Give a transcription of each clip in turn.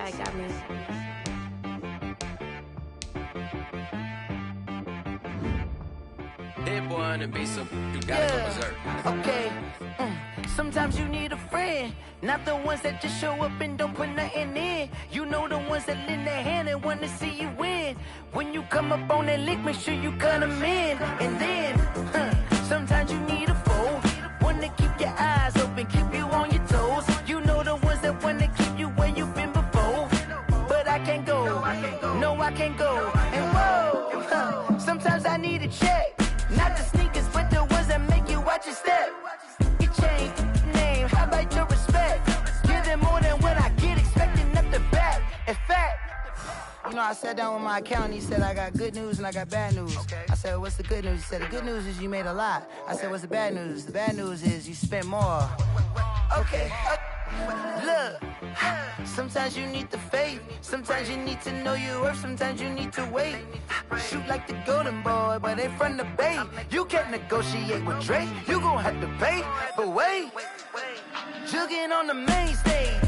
I got me. Hit one and be some. You gotta go berserk. Okay. Sometimes you need a friend, not the ones that just show up and don't put nothing in. You know the ones that lend their hand and want to see you win. When you come up on that lick, make sure you cut them in. And then, sometimes you need a foe, one to keep your eyes open, keep you on your toes. You know the ones that want to keep you where you've been before. But I can't go, no I can't go. And whoa, sometimes I need a check. Not the sneakers, but the ones that make you watch your step. Your chain, name, how about your respect? Give them more than what I get, expecting up the back. In fact, you know, I sat down with my accountant. He said, I got good news and I got bad news. I said, what's the good news? He said, the good news is you made a lot. I said, what's the bad news? The bad news is you spent more. Okay. Look, sometimes you need the faith. Sometimes you need to know your worth. Sometimes you need to wait. Shoot like the golden boy, but they from the bay. You can't negotiate with Drake. You gon' have to pay. But wait, jugging on the main stage,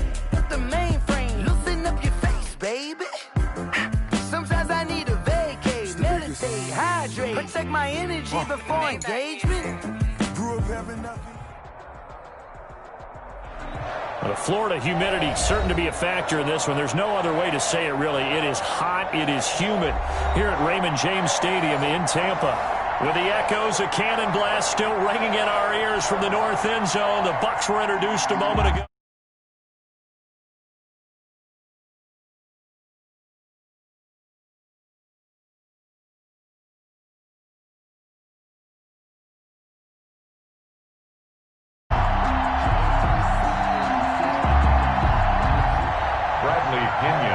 the mainframe, loosen up your face, baby. Sometimes I need a vacate, meditate, hydrate, protect my energy before engagement. Grew up having nothing. The Florida humidity certain to be a factor in this one. There's no other way to say it, really. It is hot. It is humid here at Raymond James Stadium in Tampa. With the echoes of cannon blast still ringing in our ears from the north end zone, the Bucs were introduced a moment ago.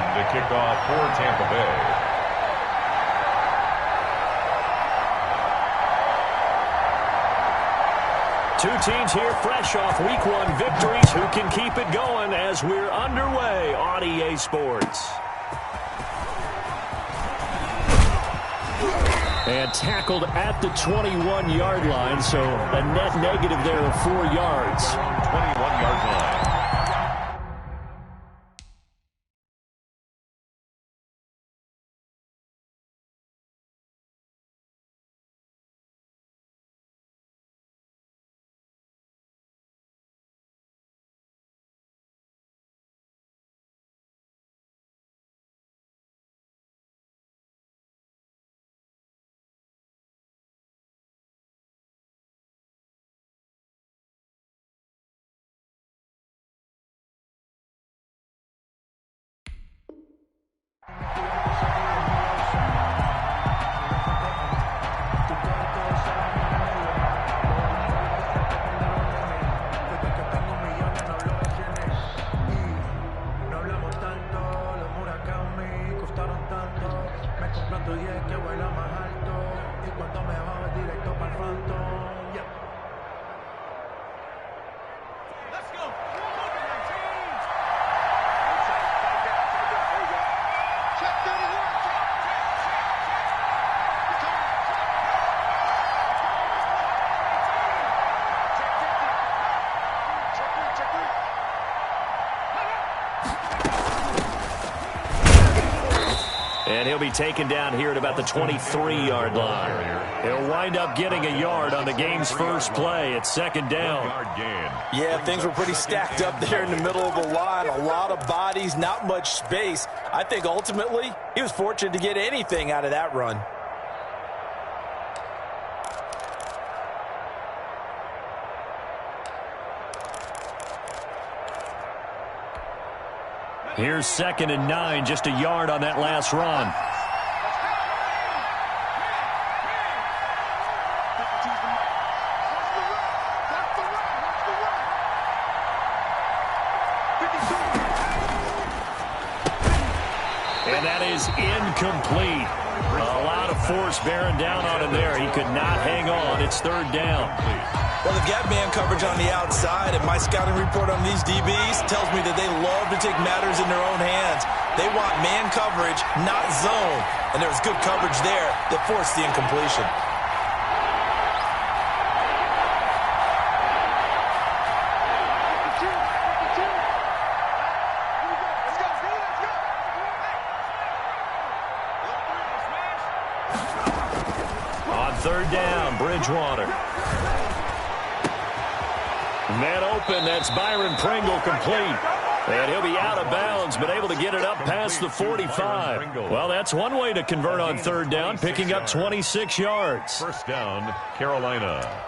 To kick off for Tampa Bay. Two teams here fresh off Week 1 victories. Who can keep it going as we're underway on EA Sports? And tackled at the 21-yard line, so a net negative there of 4 yards. 21-yard line. And he'll be taken down here at about the 23-yard line. He'll wind up getting a yard on the game's first play. It's second down. Yeah, things were pretty stacked up there in the middle of the line. A lot of bodies, not much space. I think ultimately he was fortunate to get anything out of that run. Here's 2nd and 9, just a yard on that last run. And that is incomplete. A lot of force bearing down on him there. He could not hang on. It's 3rd down. Well, they've got man coverage on the outside, and my scouting report on these DBs tells me that they love to take matters in their own hands. They want man coverage, not zone. And there was good coverage there that forced the incompletion. Bridgewater. Man open, that's Byron Pringle complete. And he'll be out of bounds, but able to get it up past the 45. Well, that's one way to convert on third down, picking up 26 yards. First down, Carolina.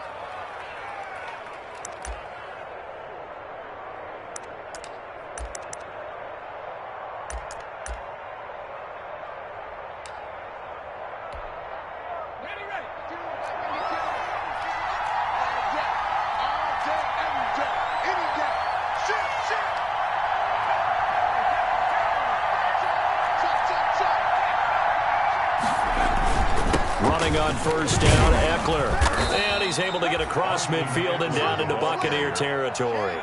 On first down, Eckler. And he's able to get across midfield and down into Buccaneer territory.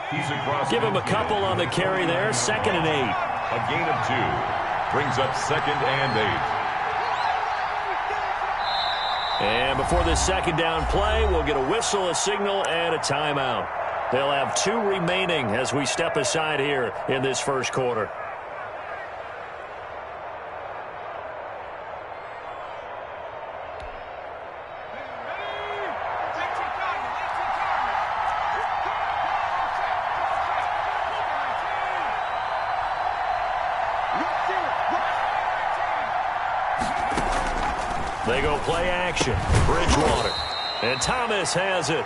Give him a couple on the carry there. 2nd and 8. A gain of 2. Brings up 2nd and 8. And before this second down play, we'll get a whistle, a signal, and a timeout. They'll have 2 remaining as we step aside here in this first quarter. They go play action. Bridgewater. And Thomas has it.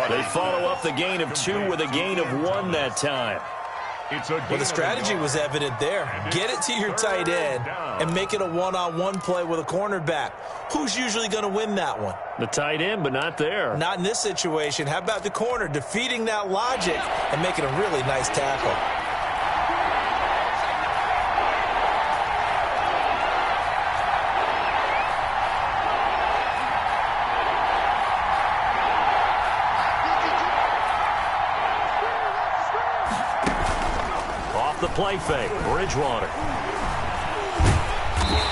They follow up the gain of 2 with a gain of 1 that time. Well, the strategy was evident there. Get it to your tight end and make it a one-on-one play with a cornerback. Who's usually going to win that one? The tight end, but not there. Not in this situation. How about the corner defeating that logic and making a really nice tackle? The play fake. Bridgewater.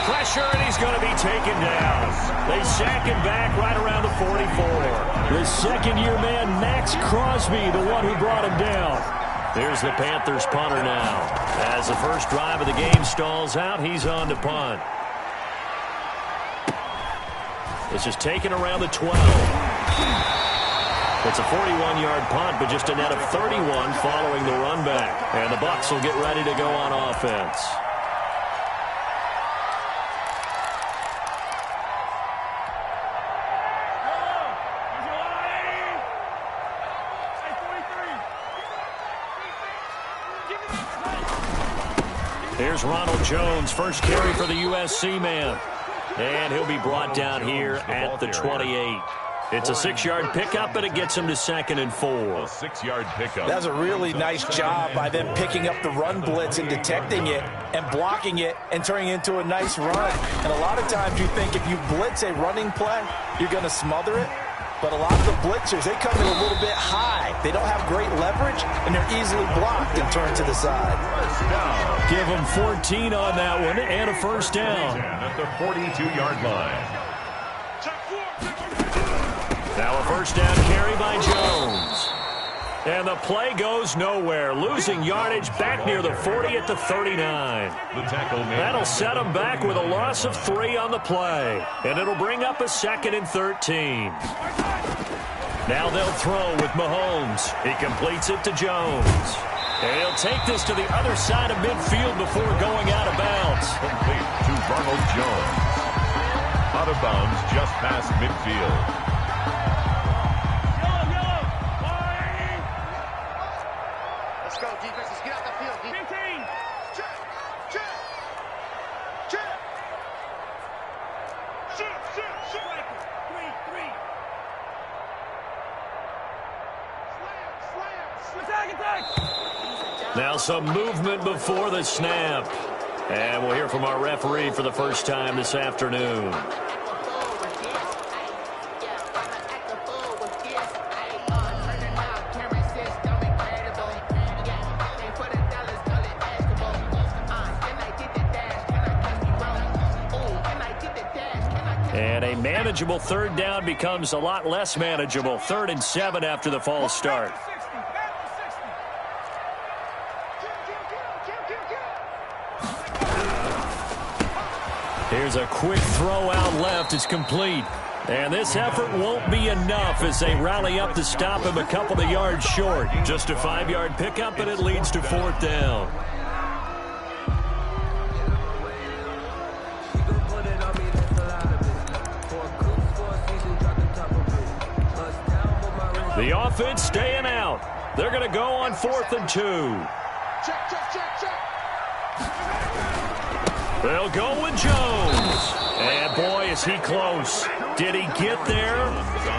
Pressure, and he's going to be taken down. They sack him back right around the 44. The second-year man, Max Crosby, the one who brought him down. Here's the Panthers punter now. As the first drive of the game stalls out, he's on to punt. This is taken around the 12. It's a 41-yard punt, but just a net of 31 following the run back. And the Bucs will get ready to go on offense. Here's Ronald Jones, first carry for the USC man. And he'll be brought down here at the 28. It's a 6-yard pickup, but it gets him to 2nd and 4. A 6-yard pickup. That's a really nice job by them picking up the run blitz and detecting it and blocking it and turning it into a nice run. And a lot of times you think if you blitz a running play, you're going to smother it. But a lot of the blitzers, they come in a little bit high. They don't have great leverage, and they're easily blocked and turned to the side. Give them 14 on that one and a first down. At the 42-yard line. Now a first down carry by Jones. And the play goes nowhere. Losing yardage back near the 40 at the 39. That'll set them back with a loss of 3 on the play. And it'll bring up a 2nd and 13. Now they'll throw with Mahomes. He completes it to Jones. And he'll take this to the other side of midfield before going out of bounds. Complete to Ronald Jones. Out of bounds just past midfield. Now some movement before the snap. And we'll hear from our referee for the first time this afternoon. And a manageable third down becomes a lot less manageable. 3rd and 7 after the false start. Here's a quick throw out left. It's complete. And this effort won't be enough as they rally up to stop him a couple of yards short. Just a 5-yard pickup, and it leads to 4th down. The offense staying out. They're going to go on 4th and 2. They'll go with Jones. And boy, is he close. Did he get there?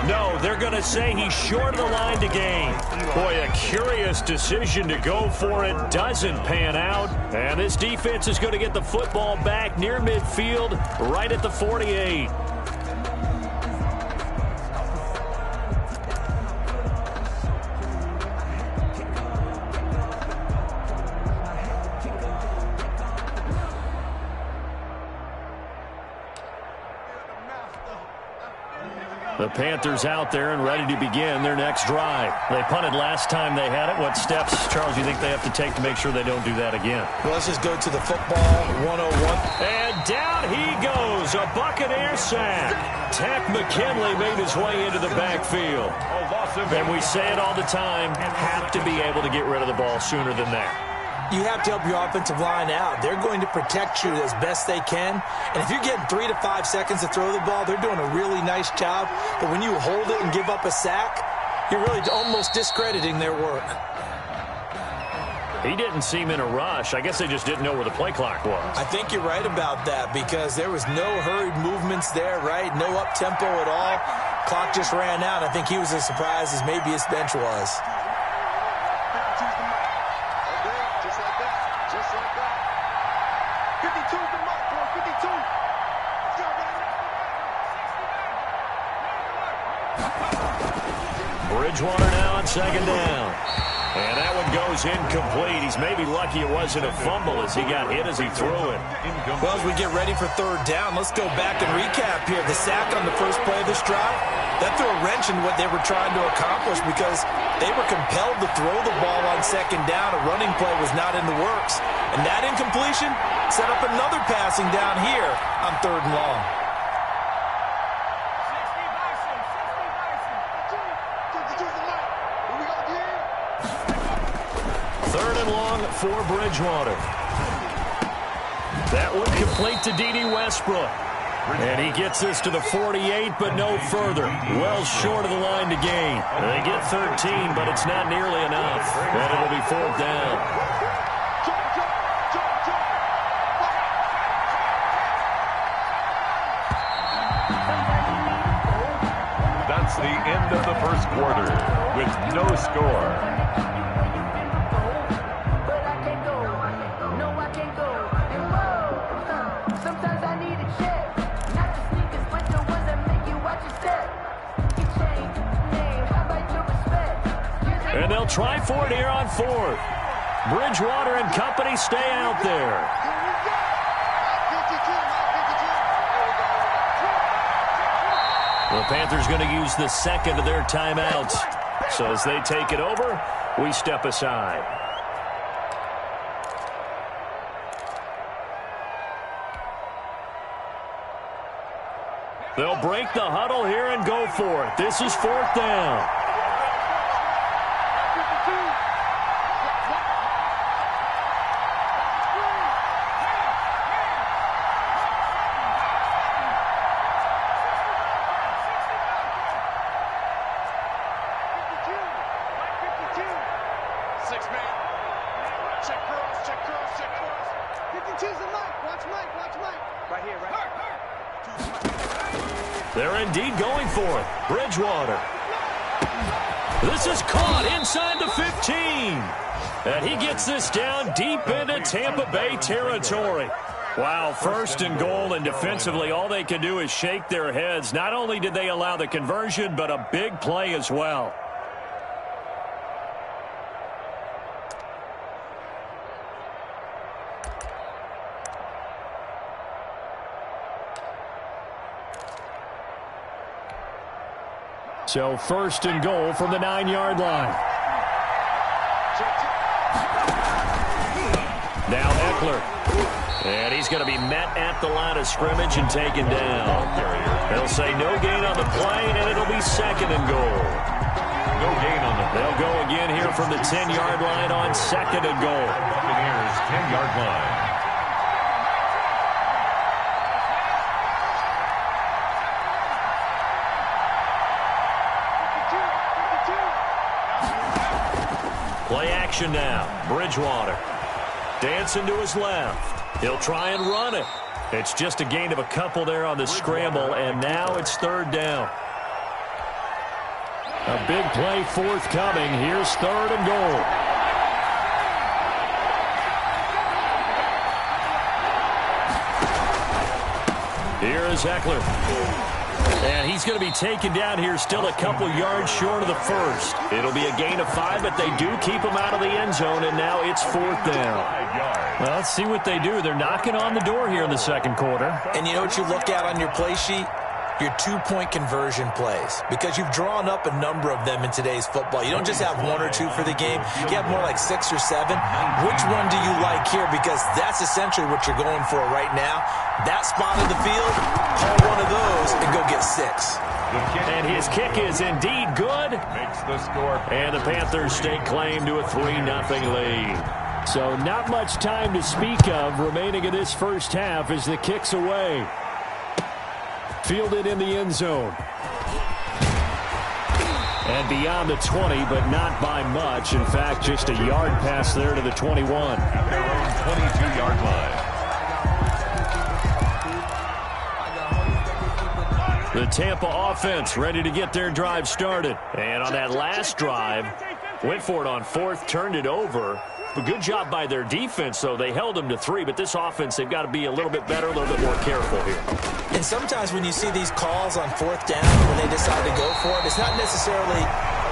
No, they're going to say he's short of the line to gain. Boy, a curious decision to go for it. Doesn't pan out. And this defense is going to get the football back near midfield, right at the 48. The Panthers out there and ready to begin their next drive. They punted last time they had it. What steps, Charles, you think they have to take to make sure they don't do that again? Well, let's just go to the football 101. And down he goes. A Buccaneer sack. Tack McKinley made his way into the backfield. And we say it all the time, have to be able to get rid of the ball sooner than that. You have to help your offensive line out. They're going to protect you as best they can. And if you're getting 3 to 5 seconds to throw the ball, they're doing a really nice job. But when you hold it and give up a sack, you're really almost discrediting their work. He didn't seem in a rush. I guess they just didn't know where the play clock was. I think you're right about that because there was no hurried movements there, right? No up-tempo at all. Clock just ran out. I think he was as surprised as maybe his bench was. Bridgewater now on 2nd down. And that one goes incomplete. He's maybe lucky it wasn't a fumble as he got hit as he threw it. Well, as we get ready for 3rd down, let's go back and recap here. The sack on the first play of this drive, that threw a wrench in what they were trying to accomplish because they were compelled to throw the ball on 2nd down. A running play was not in the works. And that incompletion set up another passing down here on 3rd and long. For Bridgewater. That one complete to D.D. Westbrook. And he gets this to the 48, but no further. Well short of the line to gain. They get 13, but it's not nearly enough. And it'll be 4th down. That's the end of the first quarter with no score. And they'll try for it here on 4th. Bridgewater and company stay out there. The Panthers going to use the second of their timeouts. So as they take it over, we step aside. They'll break the huddle here and go for it. This is 4th down. They're indeed going for it. Bridgewater. This is caught inside the 15. And he gets this down deep into Tampa Bay territory. Wow, 1st and goal, and defensively all they can do is shake their heads. Not only did they allow the conversion, but a big play as well. So 1st and goal from the 9-yard line. Now Eckler. And he's going to be met at the line of scrimmage and taken down. They'll say no gain on the play, and it'll be 2nd and goal. No gain on the play. They'll go again here from the 10-yard line on 2nd and goal. Buccaneers 10-yard line. Play action now. Bridgewater. Dancing to his left. He'll try and run it. It's just a gain of a couple there on the scramble, and now it's 3rd down. A big play forthcoming. Here's 3rd and goal. Here is Eckler. And he's going to be taken down here, still a couple yards short of the first. It'll be a gain of 5, but they do keep him out of the end zone, and now it's 4th down. Well, let's see what they do. They're knocking on the door here in the second quarter. And you know what you look at on your play sheet? Your 2-point conversion plays, because you've drawn up a number of them in today's football. You don't just have 1 or 2 for the game. You have more like 6 or 7. Which one do you like here? Because that's essentially what you're going for right now. That spot in the field, call one of those and go get 6. And his kick is indeed good. Makes the score. And the Panthers stake claim to a 3-0 lead. So not much time to speak of remaining in this first half as the kick's away. Fielded in the end zone. And beyond the 20, but not by much. In fact, just a yard pass there to the 21. At their own 22-yard line. The Tampa offense ready to get their drive started. And on that last drive, went for it on 4th, turned it over. A good job by their defense, though. They held them to 3, but this offense, they've got to be a little bit better, a little bit more careful here. And sometimes when you see these calls on 4th down, when they decide to go for it, it's not necessarily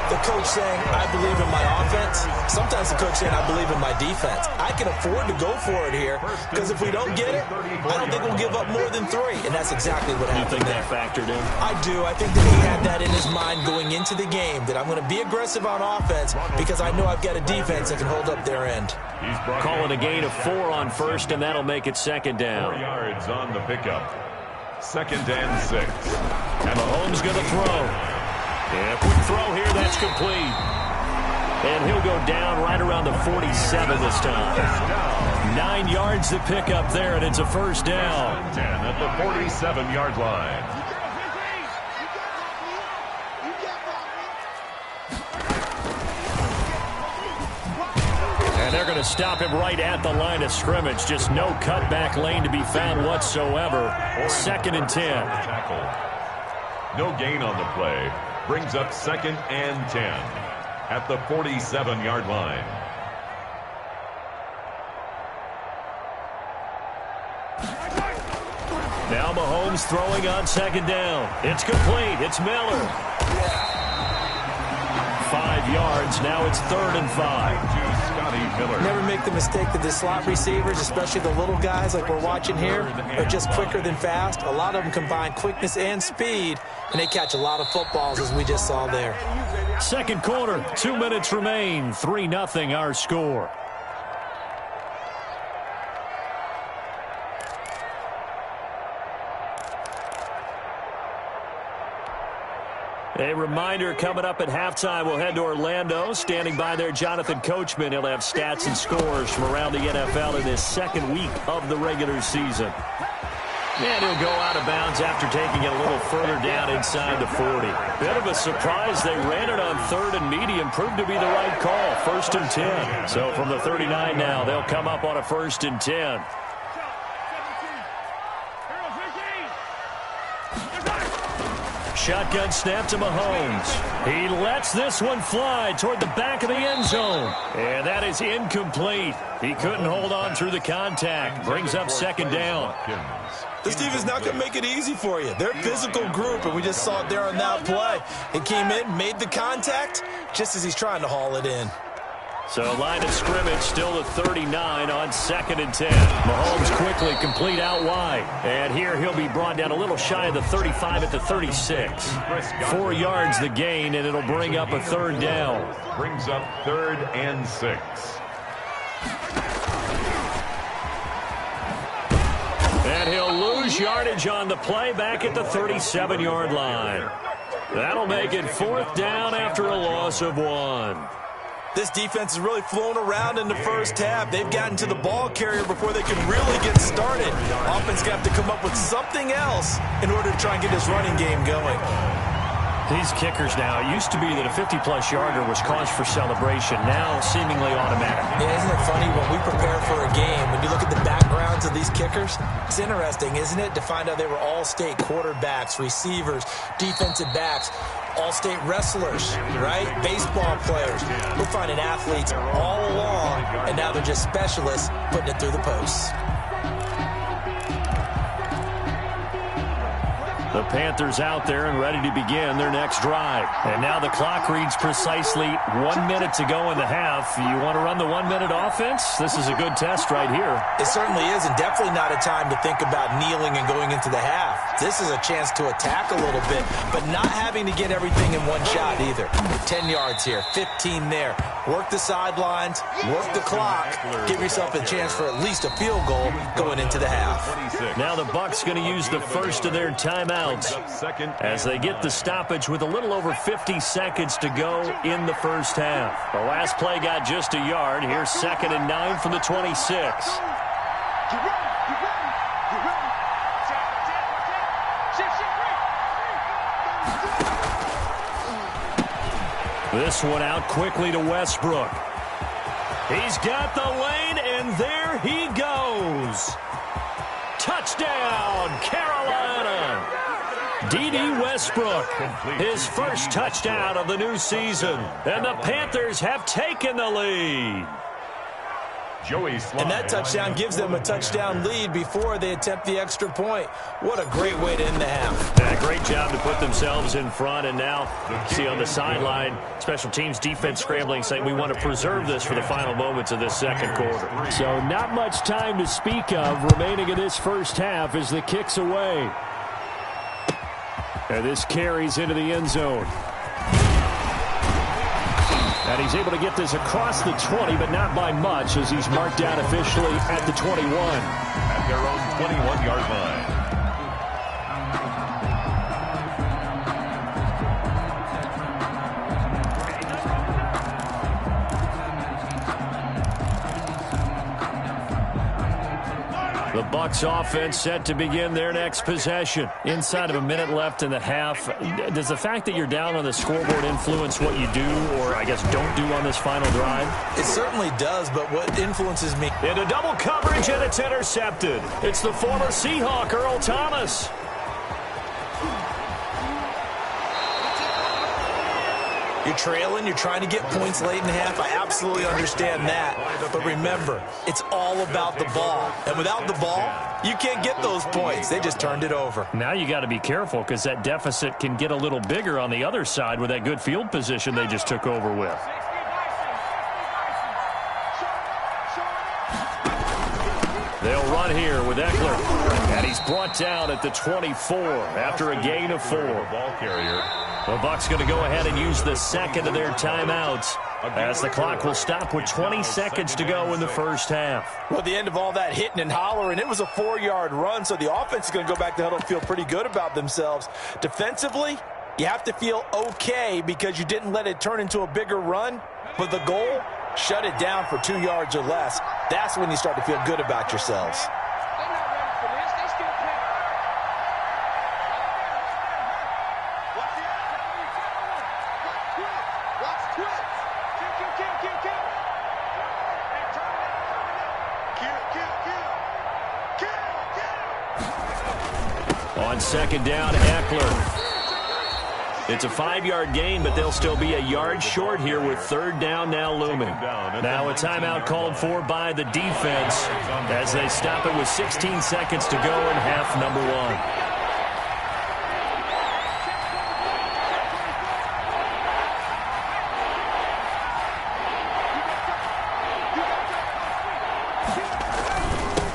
the coach saying, I believe in my offense. Sometimes the coach saying, I believe in my defense. I can afford to go for it here, because if we don't get it, I don't think we'll give up more than 3. And that's exactly what happened. You think there. that factored in? I do. I think that he had that in his mind going into the game, that I'm going to be aggressive on offense because I know I've got a defense that can hold up their end. Calling a gain of 4 on 1st, and that'll make it 2nd down. 4 yards on the pickup. 2nd and 6. And Mahomes going to throw. Yeah, quick throw here. That's complete. And he'll go down right around the 47 this time. 9 yards to pick up there, and it's a 1st down. 10 at the 47-yard line. And they're going to stop him right at the line of scrimmage. Just no cutback lane to be found whatsoever. 2nd and 10. Tackle. No gain on the play. Brings up 2nd and 10 at the 47-yard line. Now Mahomes throwing on 2nd down. It's complete. It's Miller. 5 yards. Now it's 3rd and 5. Never make the mistake that the slot receivers, especially the little guys like we're watching here, are just quicker than fast. A lot of them combine quickness and speed, and they catch a lot of footballs, as we just saw there. Second quarter, 2 minutes remain. 3-0 our score. A reminder, coming up at halftime, we'll head to Orlando. Standing by there, Jonathan Coachman. He'll have stats and scores from around the NFL in his 2nd week of the regular season. And he'll go out of bounds after taking it a little further down inside the 40. Bit of a surprise. They ran it on 3rd and medium. Proved to be the right call. 1st and 10. So from the 39 now, they'll come up on a 1st and 10. Shotgun snap to Mahomes. He lets this one fly toward the back of the end zone. And that is incomplete. He couldn't hold on through the contact. Brings up 2nd down. This team is not going to make it easy for you. They're a physical group, and we just saw it there on that play. He came in, made the contact, just as he's trying to haul it in. So line of scrimmage still at 39 on 2nd and 10. Mahomes quickly complete out wide. And here he'll be brought down a little shy of the 35 at the 36. 4 yards the gain, and it'll bring up a 3rd down. Brings up 3rd and 6. lose yardage on the play back at the 37-yard line. That'll make it 4th down after a loss of 1. This defense has really flown around in the first half. They've gotten to the ball carrier before they can really get started. Offense got to come up with something else in order to try and get this running game going. These kickers now, it used to be that a 50-plus yarder was cause for celebration, now seemingly automatic. Yeah, isn't it funny when we prepare for a game, when you look at the backgrounds of these kickers, it's interesting, isn't it, to find out they were all-state quarterbacks, receivers, defensive backs, all-state wrestlers, right? Baseball players. We're finding athletes all along, and now they're just specialists putting it through the posts. The Panthers out there and ready to begin their next drive. And now the clock reads precisely 1 minute to go in the half. You want to run the 1-minute offense? This is a good test right here. It certainly is, and definitely not a time to think about kneeling and going into the half. This is a chance to attack a little bit, but not having to get everything in one shot either. 10 yards here, 15 there. Work the sidelines, work the clock, give yourself a chance for at least a field goal going into the half. Now the Bucs going to use the first of their timeouts as they get the stoppage with a little over 50 seconds to go in the first half. The last play got just a yard. Here's 2nd and 9 from the 26. This one out quickly to Westbrook. He's got the lane, and there he goes. Touchdown, Carolina. D.D. Westbrook, his first touchdown of the new season. And the Panthers have taken the lead. And that touchdown gives them a touchdown lead before they attempt the extra point. What a great way to end the half. Yeah, great job to put themselves in front. And now, see on the sideline, special teams defense scrambling, saying we want to preserve this for the final moments of this second quarter. So not much time to speak of remaining in this first half as the kick's away. And this carries into the end zone. And he's able to get this across the 20, but not by much, as he's marked down officially at the 21. At their own 21-yard line. The Bucs offense set to begin their next possession. Inside of a minute left in the half, does the fact that you're down on the scoreboard influence what you do, or I guess don't do on this final drive? It certainly does, but what influences me? Into double coverage, and it's intercepted. It's the former Seahawk, Earl Thomas. You're trailing, you're trying to get points late in the half. I absolutely understand that. But remember, it's all about the ball. And without the ball, you can't get those points. They just turned it over. Now you got to be careful because that deficit can get a little bigger on the other side with that good field position they just took over with. They'll run here with Eckler. And he's brought down at the 24 after a gain of 4. Ball carrier. The Bucs going to go ahead and use the second of their timeouts as the clock will stop with 20 seconds to go in the first half. Well, at the end of all that hitting and hollering, it was a 4-yard run, so the offense is going to go back to huddle and feel pretty good about themselves. Defensively, you have to feel okay because you didn't let it turn into a bigger run, but the goal, shut it down for 2 yards or less. That's when you start to feel good about yourselves. On second down, Eckler. It's a 5-yard gain, but they'll still be a yard short here with third down now looming. Now a timeout called for by the defense as they stop it with 16 seconds to go in half number 1.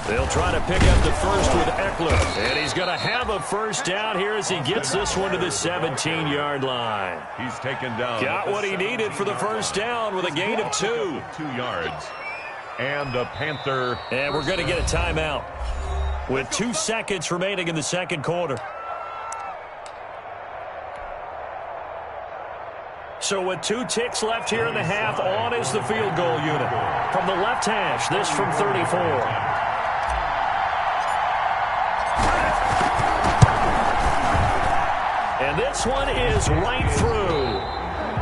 They'll try to pick up the first with Eckler. And he's going to have a first down here as he gets this one to the 17-yard line. He's taken down. Got what he needed for the first down with a gain of 2. 2 yards. And the Panther. And we're going to get a timeout. with 2 seconds remaining in the second quarter. So with 2 ticks left here in the half, on is the field goal unit. From the left hash, this from 34. And this one is right through.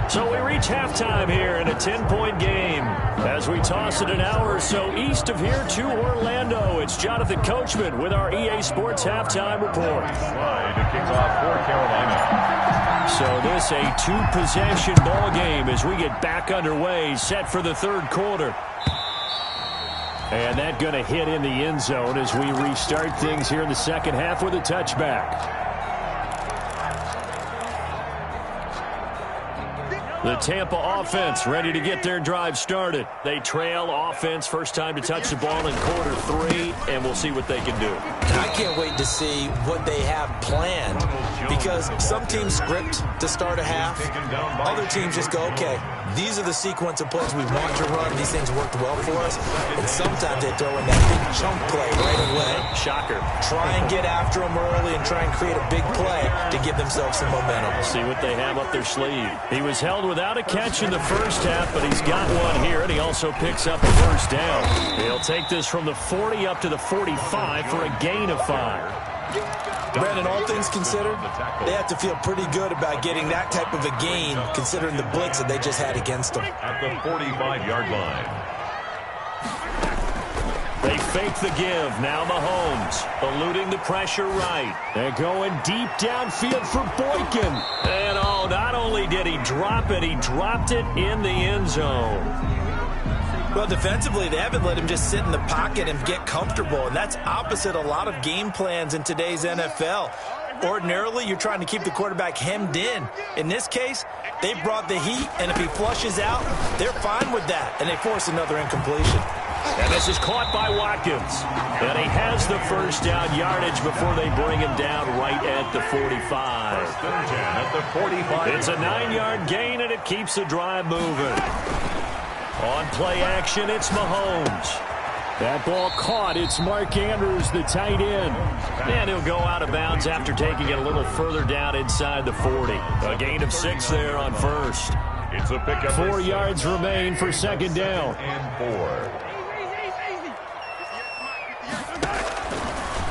So we reach halftime here in a 10-point game. As we toss it an hour or so east of here to Orlando, it's Jonathan Coachman with our EA Sports Halftime Report. To kick off for Carolina. So this a 2-possession ball game as we get back underway, set for the third quarter. And that going to hit in the end zone as we restart things here in the second half with a touchback. The Tampa offense ready to get their drive started. They trail offense, first time to touch the ball in quarter 3, and we'll see what they can do. I can't wait to see what they have planned, because some teams script to start a half. Other teams just go, okay, these are the sequence of plays we want to run. These things worked well for us. And sometimes they throw in that big chunk play right away. Shocker. Try and get after them early and try and create a big play to give themselves some momentum. See what they have up their sleeve. He was held without a catch in the first half, but he's got one here, and he also picks up a first down. He'll take this from the 40 up to the 45 for a gain of 5. Brandon, all things considered, they have to feel pretty good about getting that type of a gain, considering the blitz that they just had against them. At the 45-yard line. They fake the give. Now Mahomes eluding the pressure right. They're going deep downfield for Boykin. And oh, not only did he drop it, he dropped it in the end zone. Well, defensively, they haven't let him just sit in the pocket and get comfortable, and that's opposite a lot of game plans in today's NFL. Ordinarily, you're trying to keep the quarterback hemmed in. In this case, they brought the heat, and if he flushes out, they're fine with that, and they force another incompletion. And this is caught by Watkins. And he has the first down yardage before they bring him down right at the 45. At the 45. It's a 9-yard gain, and it keeps the drive moving. On play action, it's Mahomes. That ball caught. It's Mark Andrews, the tight end. And he'll go out of bounds after taking it a little further down inside the 40. A gain of 6 there on first. It's a pickup. 4 yards remain for second down. And 4.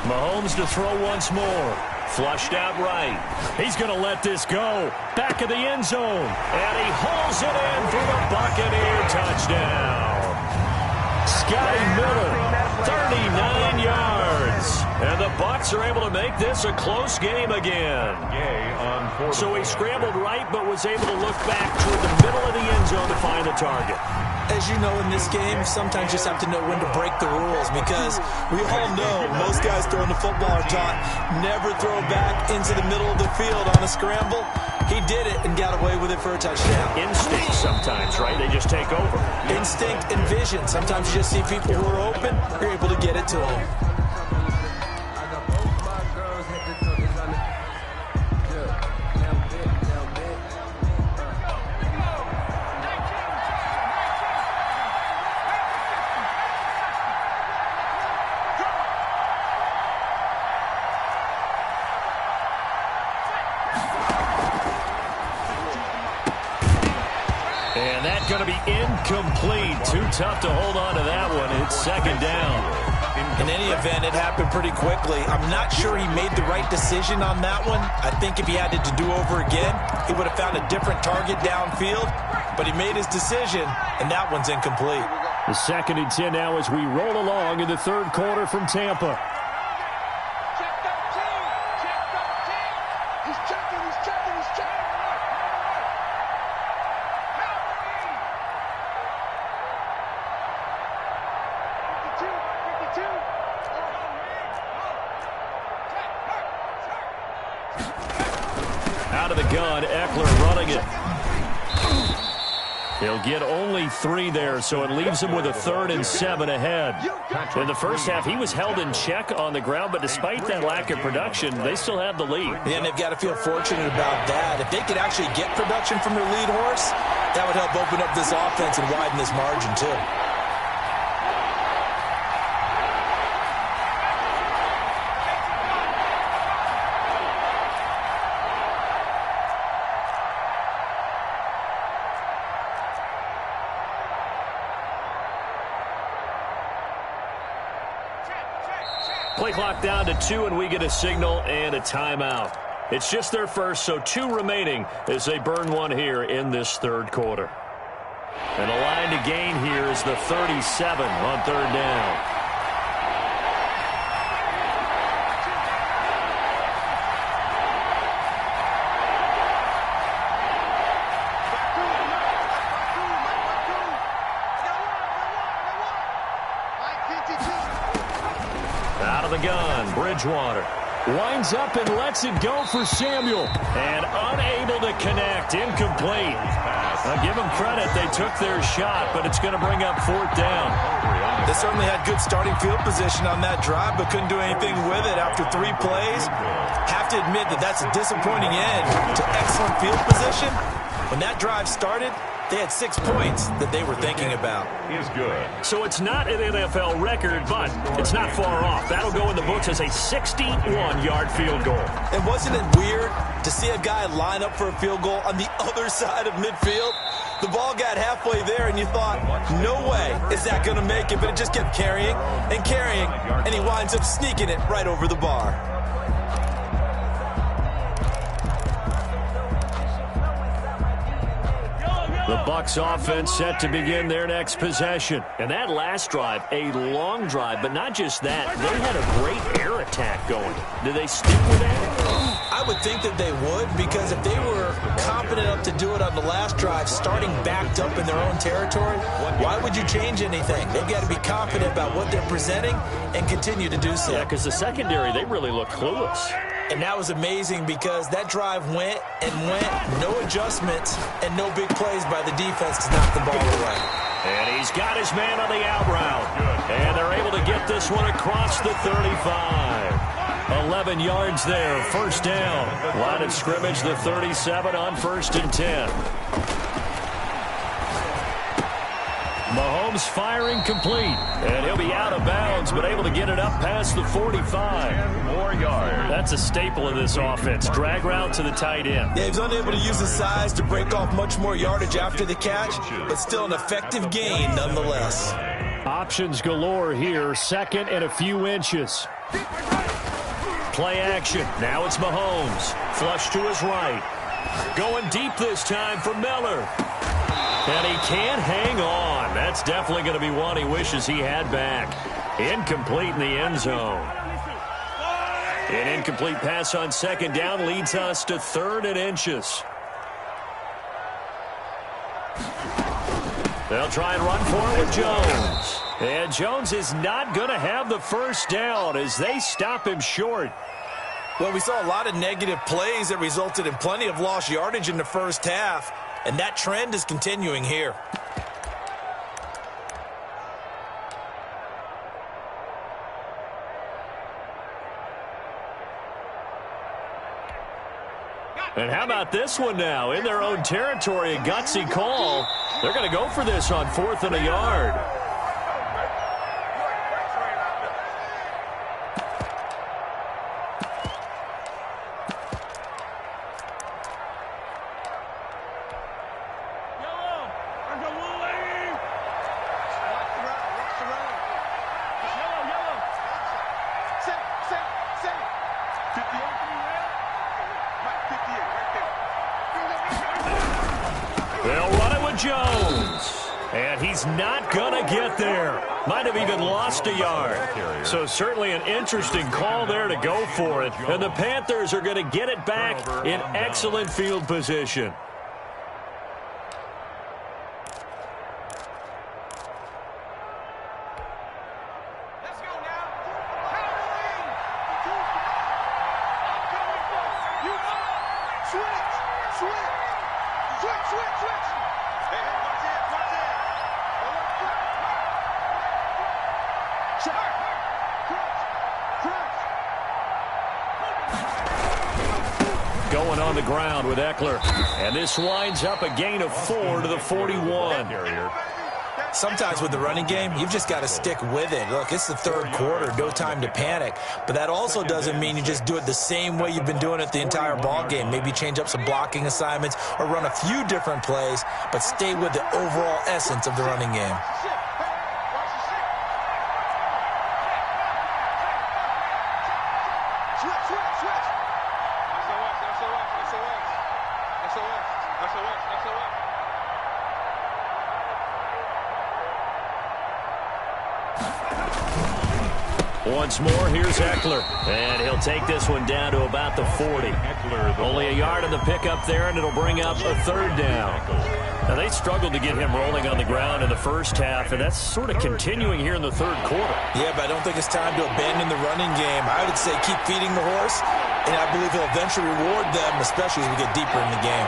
Mahomes to throw once more. Flushed out right. He's going to let this go. Back of the end zone. And he hauls it in for the Buccaneer touchdown. Scotty Miller, 39 yards. And the Bucs are able to make this a close game again. So he scrambled right, but was able to look back toward the middle of the end zone to find the target. As you know, in this game, sometimes you just have to know when to break the rules, because we all know most guys throwing the football are taught never throw back into the middle of the field on a scramble. He did it and got away with it for a touchdown. Instinct sometimes, right? They just take over. Instinct and vision. Sometimes you just see people who are open, you're able to get it to them. Going to be incomplete. Too tough to hold on to that one. It's second down. In any event, it happened pretty quickly. I'm not sure he made the right decision on that one. I think if he had it to do over again, he would have found a different target downfield. But he made his decision, and that one's incomplete. The 2nd and 10 now as we roll along in the third quarter from Tampa. Out of the gun, Eckler running it. He'll get only 3 there, so it leaves him with a 3rd and 7 ahead. In the first half, he was held in check on the ground, but despite that lack of production, they still have the lead. Yeah, and they've got to feel fortunate about that. If they could actually get production from their lead horse, that would help open up this offense and widen this margin, too. Play clock down to 2, and we get a signal and a timeout. It's just their first, so 2 remaining as they burn one here in this third quarter. And the line to gain here is the 37 on third down. Out of the gun, Bridgewater. Winds up and lets it go for Samuel. And unable to connect. Incomplete. Now give them credit. They took their shot, but it's going to bring up fourth down. They certainly had good starting field position on that drive, but couldn't do anything with it after 3 plays. Have to admit that that's a disappointing end to excellent field position. When that drive started, they had 6 points that they were thinking about. Is good. So it's not an NFL record, but it's not far off. That'll go in the books as a 61-yard field goal. And wasn't it weird to see a guy line up for a field goal on the other side of midfield? The ball got halfway there, and you thought, no way is that going to make it, but it just kept carrying, and he winds up sneaking it right over the bar. The Bucs offense set to begin their next possession. And that last drive, a long drive, but not just that. They had a great air attack going. Do they stick with that? I would think that they would, because if they were confident enough to do it on the last drive, starting backed up in their own territory, why would you change anything? They've got to be confident about what they're presenting and continue to do so. Yeah, because the secondary, they really look clueless. And that was amazing because that drive went and went, no adjustments and no big plays by the defense to knock the ball away. And he's got his man on the out route. And they're able to get this one across the 35. 11 yards there, first down. Line of scrimmage, the 37 on 1st and 10. Mahomes firing complete. And he'll be out of bounds, but able to get it up past the 45. 10 more yards. That's a staple of this offense. Drag route to the tight end. Yeah, he was unable to use his size to break off much more yardage after the catch, but still an effective gain nonetheless. Options galore here. Second and a few inches. Play action. Now it's Mahomes. Flush to his right. Going deep this time for Miller. And he can't hang on. That's definitely going to be one he wishes he had back. Incomplete in the end zone. An incomplete pass on second down leads us to 3rd and inches. They'll try and run for it with Jones. And Jones is not going to have the first down as they stop him short. Well, we saw a lot of negative plays that resulted in plenty of lost yardage in the first half. And that trend is continuing here. And how about this one now? In their own territory, a gutsy call. They're going to go for this on 4th and a yard. They'll run it with Jones. And he's not going to get there. Might have even lost a yard. So certainly an interesting call there to go for it. And the Panthers are going to get it back in excellent field position. Going on the ground with Eckler. And this winds up a gain of 4 to the 41. Sometimes with the running game, you've just got to stick with it. Look, it's the third quarter, no time to panic. But that also doesn't mean you just do it the same way you've been doing it the entire ball game. Maybe change up some blocking assignments or run a few different plays, but stay with the overall essence of the running game. Once more, here's Eckler. And he'll take this one down to about the 40. Only a yard in the pickup there, and it'll bring up a third down. Now, they struggled to get him rolling on the ground in the first half, and that's sort of continuing here in the third quarter. Yeah, but I don't think it's time to abandon the running game. I would say keep feeding the horse, and I believe he'll eventually reward them, especially as we get deeper in the game.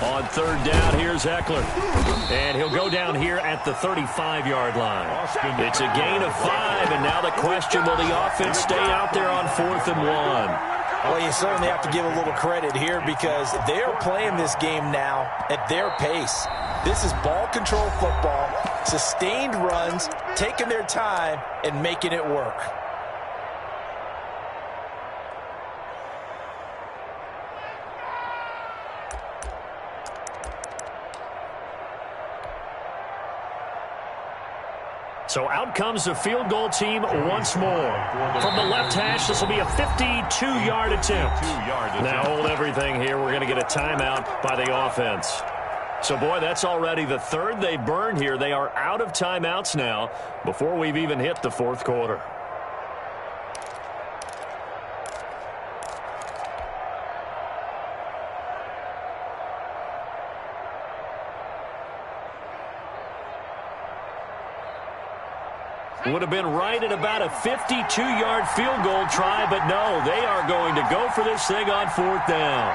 On third down, here's Eckler. And he'll go down here at the 35-yard line. It's a gain of 5, and now the question, will the offense stay out there on 4th and 1? Well, you certainly have to give a little credit here because they're playing this game now at their pace. This is ball control football, sustained runs, taking their time, and making it work. So out comes the field goal team once more. From the left hash, this will be a 52-yard attempt. Now hold everything here. We're going to get a timeout by the offense. So, boy, that's already the third they burned here. They are out of timeouts now before we've even hit the fourth quarter. Would have been right at about a 52-yard field goal try, but no, they are going to go for this thing on 4th down.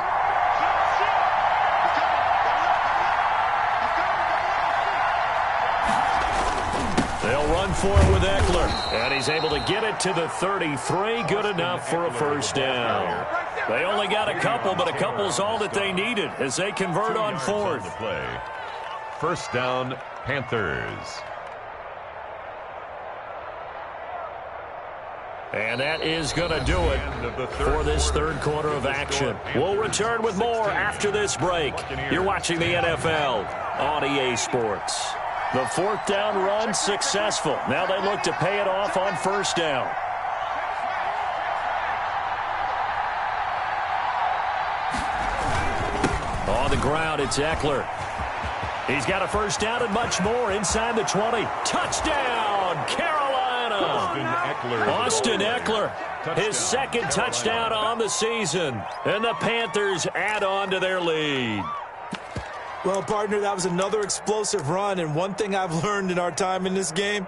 They'll run for it with Eckler, and he's able to get it to the 33, good enough for a first down. They only got a couple, but a couple's all that they needed as they convert on 4th. First down, Panthers. And that is going to do it for this third quarter of action. We'll return with more after this break. You're watching the NFL on EA Sports. The 4th down run successful. Now they look to pay it off on first down. On the ground, it's Eckler. He's got a first down and much more inside the 20. Touchdown, Carolina! Austin Eckler, his second touchdown on the season. And the Panthers add on to their lead. Well, partner, that was another explosive run. And one thing I've learned in our time in this game,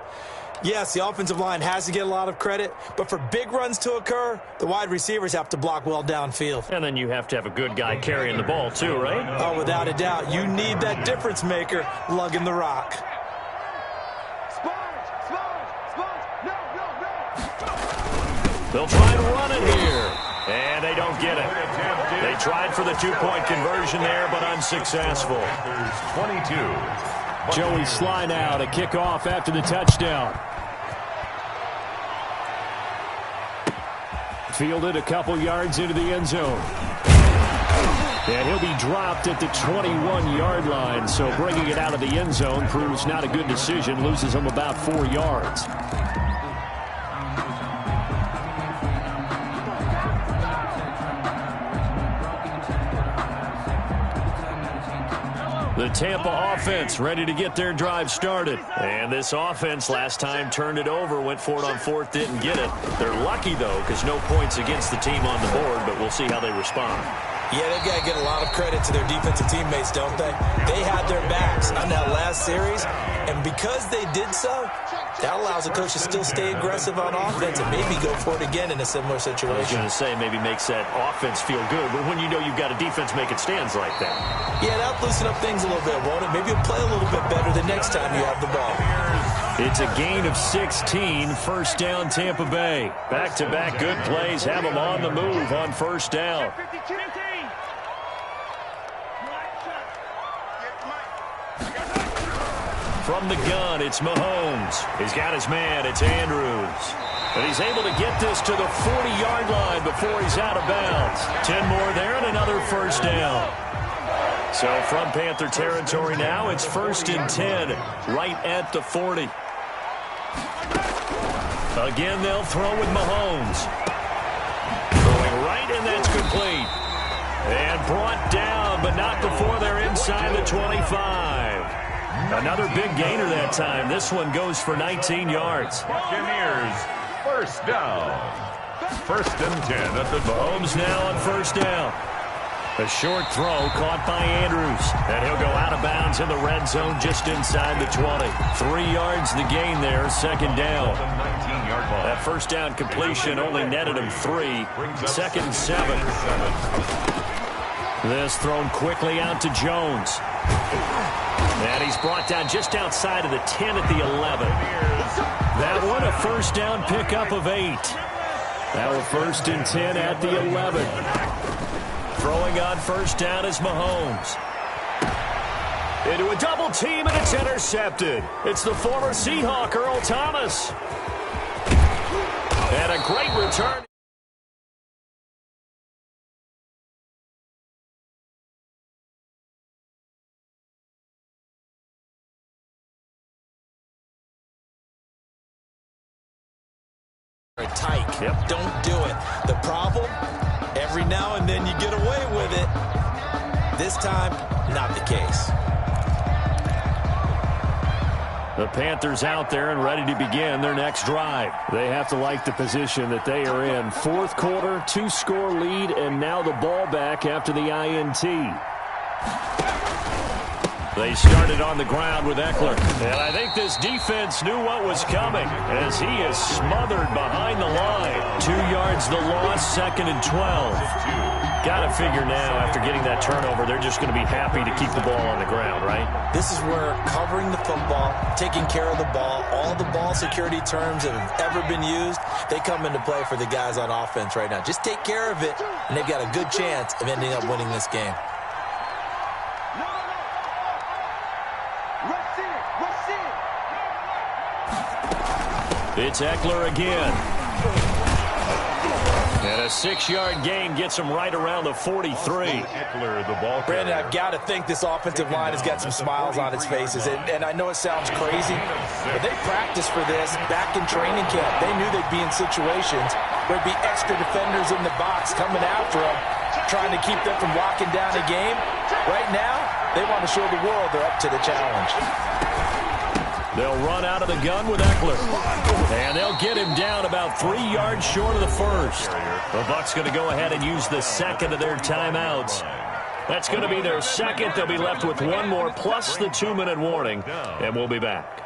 yes, the offensive line has to get a lot of credit. But for big runs to occur, the wide receivers have to block well downfield. And then you have to have a good guy carrying the ball too, right? Oh, without a doubt. You need that difference maker lugging the rock. They'll try to run it here, and they don't get it. They tried for the two-point conversion there, but unsuccessful. 22. Joey Sly now to kick off after the touchdown. Fielded a couple yards into the end zone. And he'll be dropped at the 21-yard line, so bringing it out of the end zone proves not a good decision, loses him about 4 yards. The Tampa offense ready to get their drive started. And this offense last time turned it over, went for it on 4th, didn't get it. They're lucky, though, because no points against the team on the board, but we'll see how they respond. Yeah, they've got to get a lot of credit to their defensive teammates, don't they? They had their backs on that last series, and because they did so, that allows the coach to still stay aggressive on offense and maybe go for it again in a similar situation. I was going to say maybe makes that offense feel good, but when you know you've got a defense making stands like that. Yeah, that'll loosen up things a little bit, won't it? Maybe you'll play a little bit better the next time you have the ball. It's a gain of 16, first down Tampa Bay. Back-to-back good plays have them on the move on first down. From the gun, it's Mahomes. He's got his man, it's Andrews. But he's able to get this to the 40-yard line before he's out of bounds. 10 more there and another first down. So from Panther territory now, it's 1st and 10, right at the 40. Again, they'll throw with Mahomes. Throwing right, and that's complete. And brought down, but not before they're inside the 25. Another big gainer that time. This one goes for 19 yards. Buccaneers, first down. First and 10 at the Mahomes now on first down. A short throw caught by Andrews. And he'll go out of bounds in the red zone just inside the 20. 3 yards the gain there, second down. That first down completion only netted him 3. Second and 7. This thrown quickly out to Jones. And he's brought down just outside of the 10 at the 11. That one a first down pickup of 8. Now a first and 10 at the 11. Throwing on first down is Mahomes. Into a double team, and it's intercepted. It's the former Seahawk, Earl Thomas. And a great return. Tight. Yep. Don't do it. The problem, every now and then you get away with it. This time, not the case. The Panthers out there and ready to begin their next drive. They have to like the position that they are in. Fourth quarter, 2-score lead, and now the ball back after the INT. They started on the ground with Eckler. And I think this defense knew what was coming as he is smothered behind the line. 2 yards the loss, second and 12. Got to figure now after getting that turnover, they're just going to be happy to keep the ball on the ground, right? This is where covering the football, taking care of the ball, all the ball security terms that have ever been used, they come into play for the guys on offense right now. Just take care of it, and they've got a good chance of ending up winning this game. It's Eckler again. And a 6-yard gain gets him right around the 43. Eckler, the ball carrier. Brandon, I've got to think this offensive line has got some smiles on its faces. And I know it sounds crazy, but they practiced for this back in training camp. They knew they'd be in situations where there'd be extra defenders in the box coming after them, trying to keep them from locking down a game. Right now, they want to show the world they're up to the challenge. They'll run out of the gun with Eckler. And they'll get him down about 3 yards short of the first. The Bucs going to go ahead and use the second of their timeouts. That's going to be their second. They'll be left with one more plus the 2-minute warning. And we'll be back.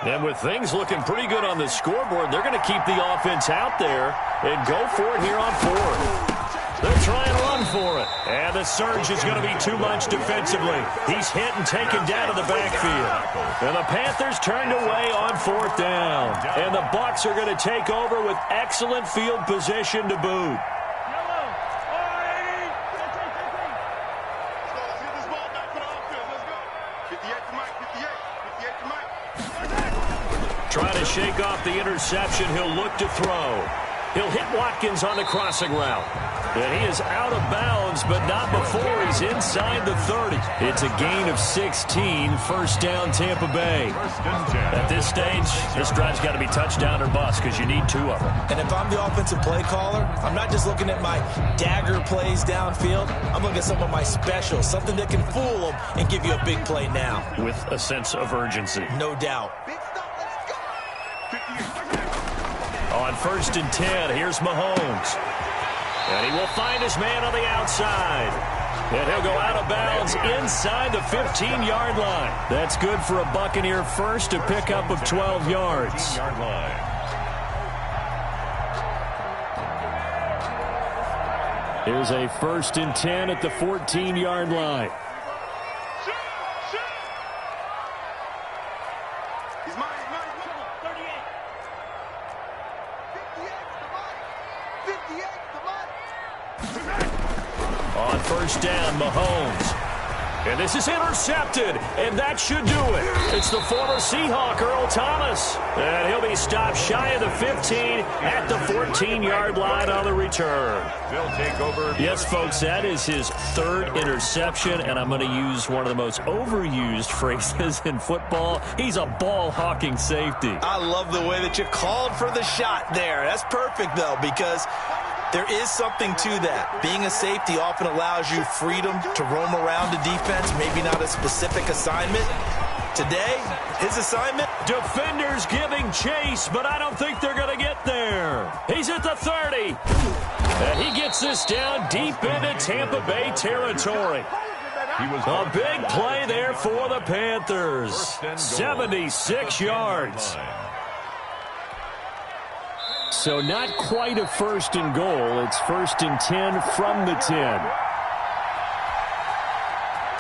And with things looking pretty good on the scoreboard, they're going to keep the offense out there and go for it here on fourth. They'll try and run for it. And the surge is going to be too much defensively. He's hit and taken down to the backfield. And the Panthers turned away on fourth down. And the Bucs are going to take over with excellent field position to boot. Trying to shake off the interception. He'll look to throw. He'll hit Watkins on the crossing route. And he is out of bounds, but not before he's inside the 30. It's a gain of 16, first down Tampa Bay. At this stage, this drive's got to be touchdown or bust because you need 2 of them. And if I'm the offensive play caller, I'm not just looking at my dagger plays downfield. I'm looking at some of my specials, something that can fool them and give you a big play now. With a sense of urgency. No doubt. On first and 10, here's Mahomes. And he will find his man on the outside. And he'll go out of bounds inside the 15-yard line. That's good for a Buccaneer first, a pickup of 12 yards. Here's a first and 10 at the 14-yard line. On first down, Mahomes. And this is intercepted, and that should do it. It's the former Seahawk, Earl Thomas. And he'll be stopped shy of the 15 at the 14-yard line on the return. They'll take over. Yes, folks, that is his third interception, and I'm going to use one of the most overused phrases in football. He's a ball-hawking safety. I love the way that you called for the shot there. That's perfect, though, because there is something to that. Being a safety often allows you freedom to roam around the defense, maybe not a specific assignment. Today, his assignment? Defenders giving chase, but I don't think they're going to get there. He's at the 30. And he gets this down deep into Tampa Bay territory. A big play there for the Panthers. 76 yards. So not quite a first and goal. It's first and 10 from the 10.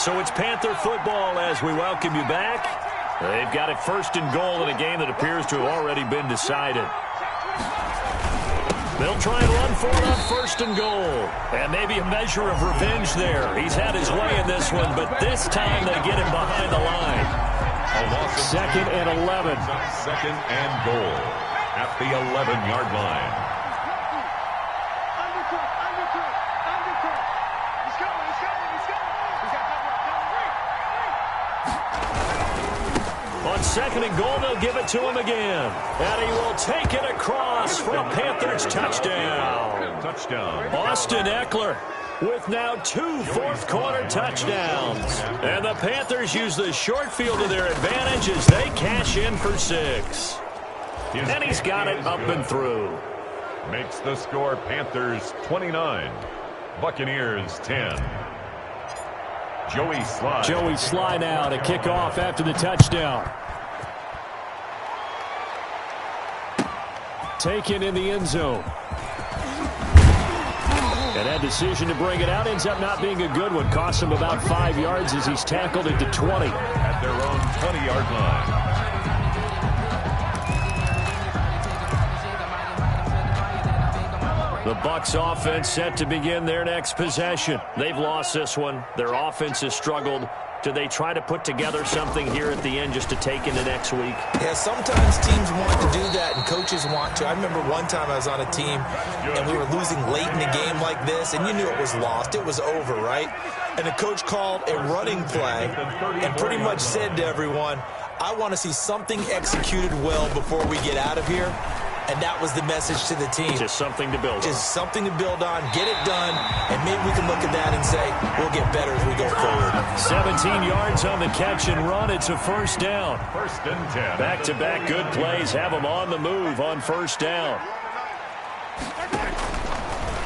So it's Panther football as we welcome you back. They've got it first and goal in a game that appears to have already been decided. They'll try and run for it on first and goal. And maybe a measure of revenge there. He's had his way in this one, but this time they get him behind the line. Second and 11. Second and goal at the 11-yard line. On second and goal, they'll give it to him again. And he will take it across for a Panthers touchdown. Austin Eckler with now 2 fourth-quarter touchdowns. And the Panthers use the short field to their advantage as they cash in for 6. And he's got it up and through. Makes the score Panthers 29, Buccaneers 10. Joey Sly now to kick off after the touchdown. Taken in the end zone. And that decision to bring it out ends up not being a good one. Costs him about 5 yards as he's tackled at the 20. At their own 20-yard line. The Bucs offense set to begin their next possession. They've lost this one. Their offense has struggled. Do they try to put together something here at the end just to take into next week? Yeah, sometimes teams want to do that and coaches want to. I remember one time I was on a team and we were losing late in a game like this, and you knew it was lost. It was over, right? And the coach called a running play and pretty much said to everyone, I want to see something executed well before we get out of here. And that was the message to the team. Just something to build on. Just something to build on, get it done, and maybe we can look at that and say, we'll get better as we go forward. 17 yards on the catch and run. It's a first down. First and 10. Back-to-back good plays have them on the move on first down.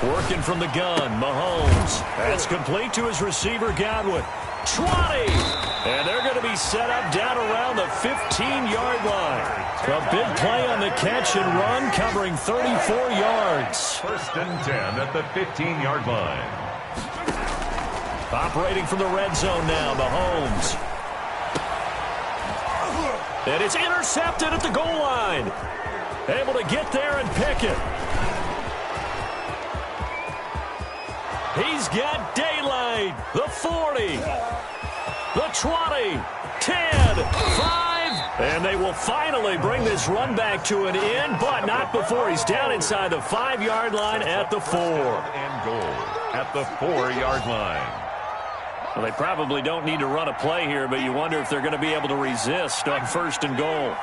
Working from the gun, Mahomes. That's complete to his receiver, Godwin. 20! And they're going to be set up down around the 15-yard line. A big play on the catch and run, covering 34 yards. First and 10 at the 15-yard line. Operating from the red zone now, Mahomes. And it's intercepted at the goal line. Able to get there and pick it. He's got daylight. The 40. The 20. 10. 5. And they will finally bring this run back to an end, but not before he's down inside the 5-yard line at the 4. And goal at the 4-yard line. Well, they probably don't need to run a play here, but you wonder if they're going to be able to resist on first and goal.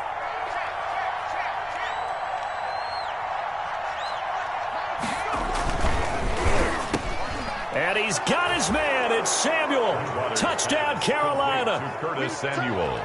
And he's got his man. It's Samuel. Touchdown, Carolina. Curtis Samuel.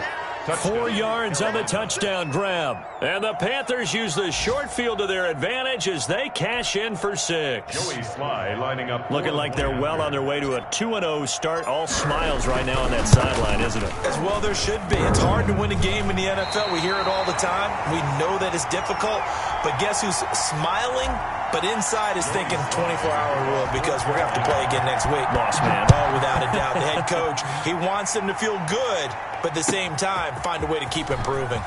4 yards on the touchdown grab. And the Panthers use the short field to their advantage as they cash in for 6. Joey Sly lining up. Looking like they're well on their way to a 2-0 start. All smiles right now on that sideline, isn't it? As well there should be. It's hard to win a game in the NFL. We hear it all the time. We know that it's difficult. But guess who's smiling? But inside is thinking 24-hour rule because we're going to have to play again next week. Boss man. Oh, without a doubt. The head coach, he wants them to feel good, but at the same time, find a way to keep improving.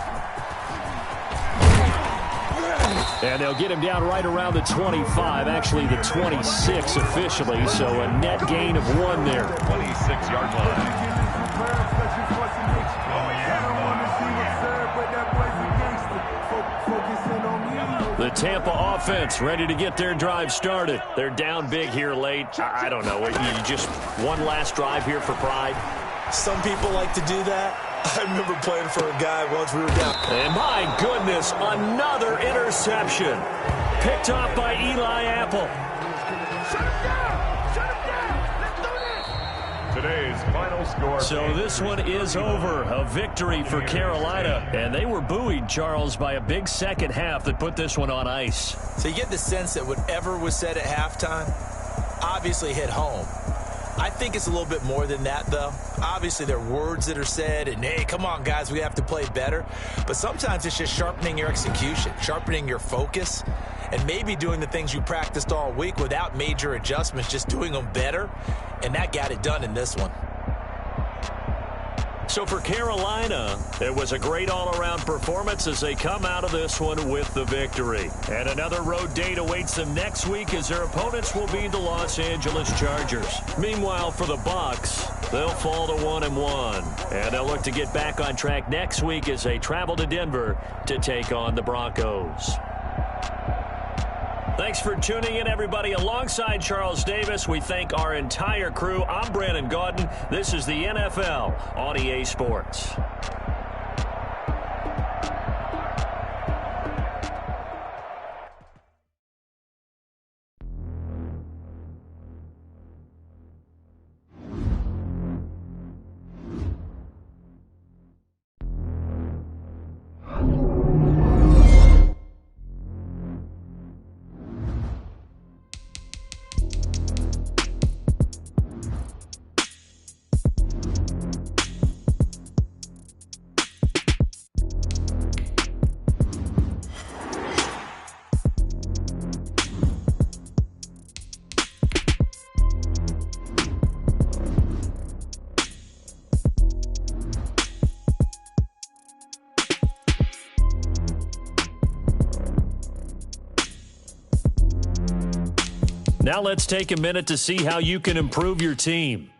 And they'll get him down right around the 25, actually the 26 officially, so a net gain of 1 there. 26-yard line. The Tampa offense ready to get their drive started. They're down big here late. I don't know. You just one last drive here for pride? Some people like to do that. I remember playing for a guy once we were down. And my goodness, another interception. Picked off by Eli Apple. Shut him down! Shut him down! Let's do this! Today's final score. So this one is over. A victory for Carolina. And they were buoyed, Charles, by a big second half that put this one on ice. So you get the sense that whatever was said at halftime obviously hit home. I think it's a little bit more than that, though. Obviously, there are words that are said, and, hey, come on, guys, we have to play better. But sometimes it's just sharpening your execution, sharpening your focus, and maybe doing the things you practiced all week without major adjustments, just doing them better. And that got it done in this one. So for Carolina, it was a great all-around performance as they come out of this one with the victory. And another road date awaits them next week as their opponents will be the Los Angeles Chargers. Meanwhile, for the Bucs, they'll fall to 1-1. And they'll look to get back on track next week as they travel to Denver to take on the Broncos. Thanks for tuning in, everybody. Alongside Charles Davis, we thank our entire crew. I'm Brandon Gaudin. This is the NFL on EA Sports. Now let's take a minute to see how you can improve your team.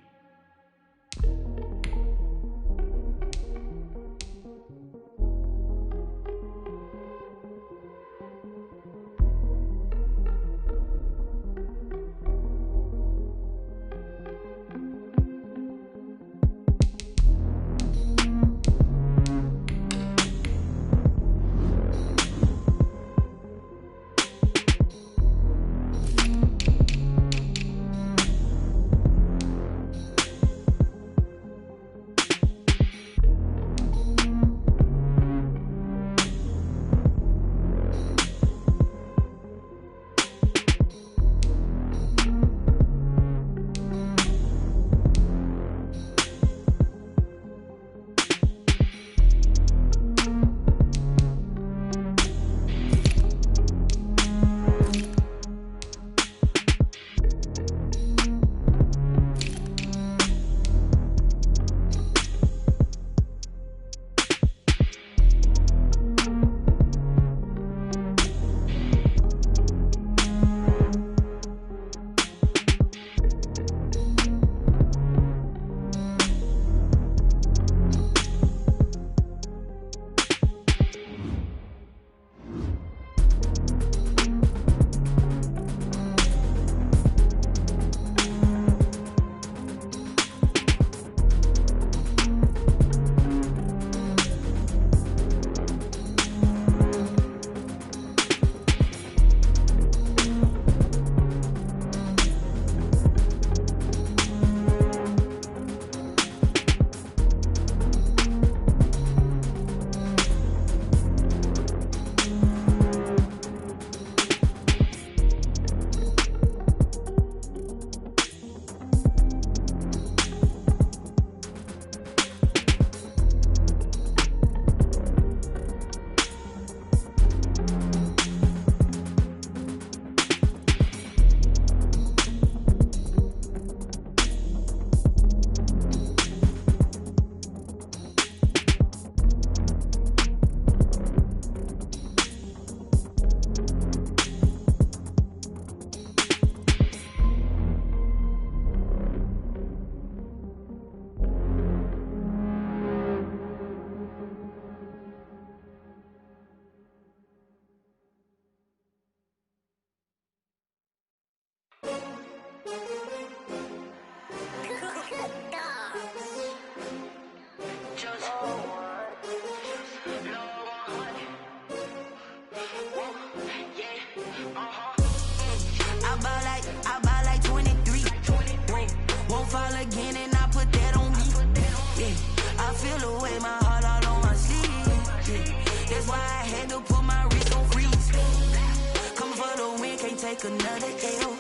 take another L.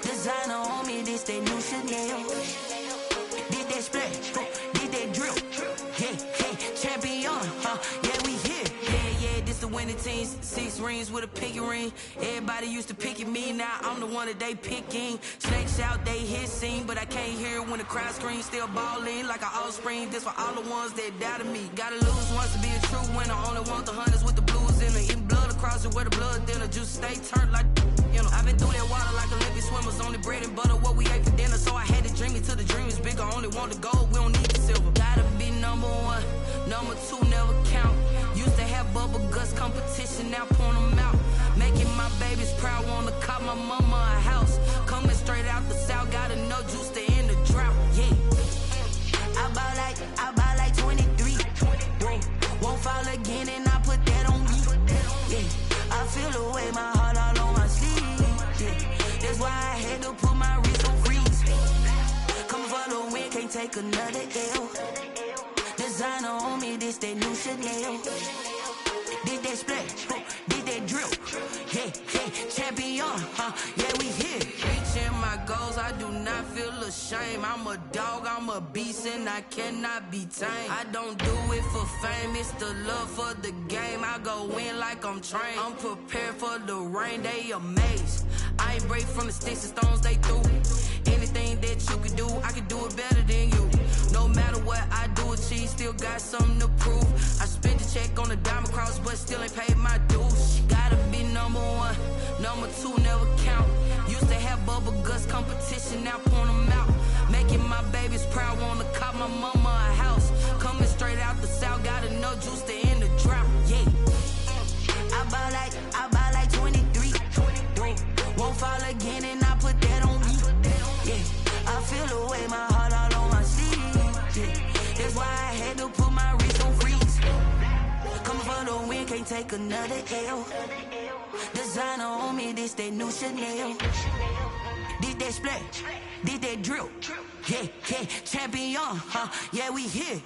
Designer on me, this that new Chanel. Did that splash, did that drill. Yeah, champion, yeah, we here. Yeah, this the winning team. 6 rings with a pinky ring. Everybody used to picking me, now I'm the one that they picking. Snakes out, they hissing, but I can't hear when the crowd screams. Still balling like an offspring. This for all the ones that doubted me. Gotta lose once to be a true winner. Only want the hunters with the blues in it. Eating blood across it where the blood dinner. Juice stay turned like, you know. I've been through that water like Olympic swimmers. Only bread and butter, what we ate for dinner. So I had to dream it till the dream is bigger. Only want the gold, we don't need the silver. Gotta be number 1, number 2 never count. Used to have bubble guts competition, now point them out. Making my babies proud, wanna cop my mama a house. Coming straight out the south, gotta know juice to end the drought. Yeah, I buy like 23. Whoa, won't fall again and I put that on me. Yeah, I feel the way, my heart all on my sleeve. Yeah, that's why I had to put my wrist on freeze. Coming for the win, can't take another L. Designer on me, this that new Chanel. Did that splash, did that drill. Yeah, champion, yeah, we here. Reaching my goals, I do not feel ashamed. I'm a dog, I'm a beast, and I cannot be tamed. I don't do it for fame, it's the love for the game. I go in like I'm trained. I'm prepared for the rain, they amazed. I ain't break from the sticks and stones they threw. Anything that you can do, I can do it better than you. No matter what I do, achieve, still got something to prove. I spent the check on the diamond cross, but still ain't paid my dues. Gotta be number 1, number 2 never count. Used to have bubble guts competition, now point them out. Making my babies proud, wanna cop my mama a house. Coming straight out the south, gotta know juice to end the drought. Yeah, I buy like 23. Won't fall again and I put that on me. Yeah, I feel the way, my heart all on my sleeve. Yeah, that's why I had to put my wrist on freeze. Coming for the win, can't take another L. Designer on me, this that new Chanel. Did that splash, did that drill. Yeah, champion, yeah, we here.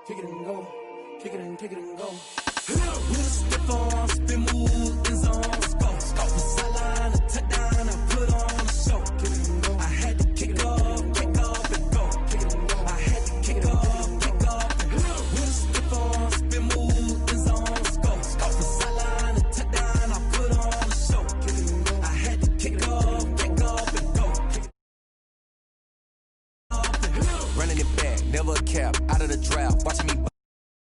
kick it and go, kick it and go. With a stiff arm, spin